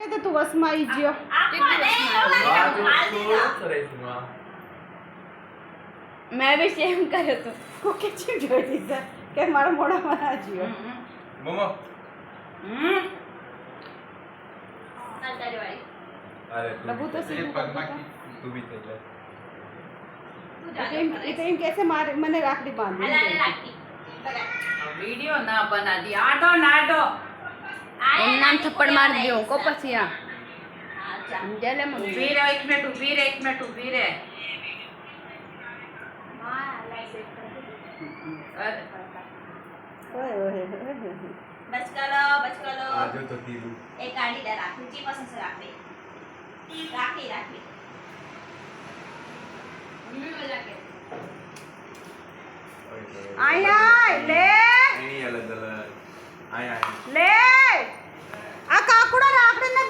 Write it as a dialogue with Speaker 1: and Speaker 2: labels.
Speaker 1: તો તું વસમાં આવી ગયો મેં બી સેમ કર્યો તો કોકે ચીમ જોઈ દીધા કે મારા મોઢામાં ના જ્યો
Speaker 2: મમ્મા અરે
Speaker 1: લબુ તો સીધું
Speaker 2: પગમાં તું બી થઈ જા
Speaker 1: એ તો એમ कैसे મારે મને રાખડી બાંધી
Speaker 3: वीडियो ना बना दी आडो नाडो
Speaker 1: એમ નામ થપ્પડ મારી દઉં કો પછી આ જલે મમ્મી
Speaker 3: वीर एक मिनट वीर एक मिनट वीर
Speaker 1: ઓય ઓય
Speaker 4: बच करो
Speaker 2: આ જો તો તીલું
Speaker 4: एक गाड़ी ले राखी जी पसंद से राखी मम्मी बोला के
Speaker 1: આયા લે
Speaker 2: એની અલગ અલગ આય
Speaker 1: લે આ કાકુડા રાખડી ન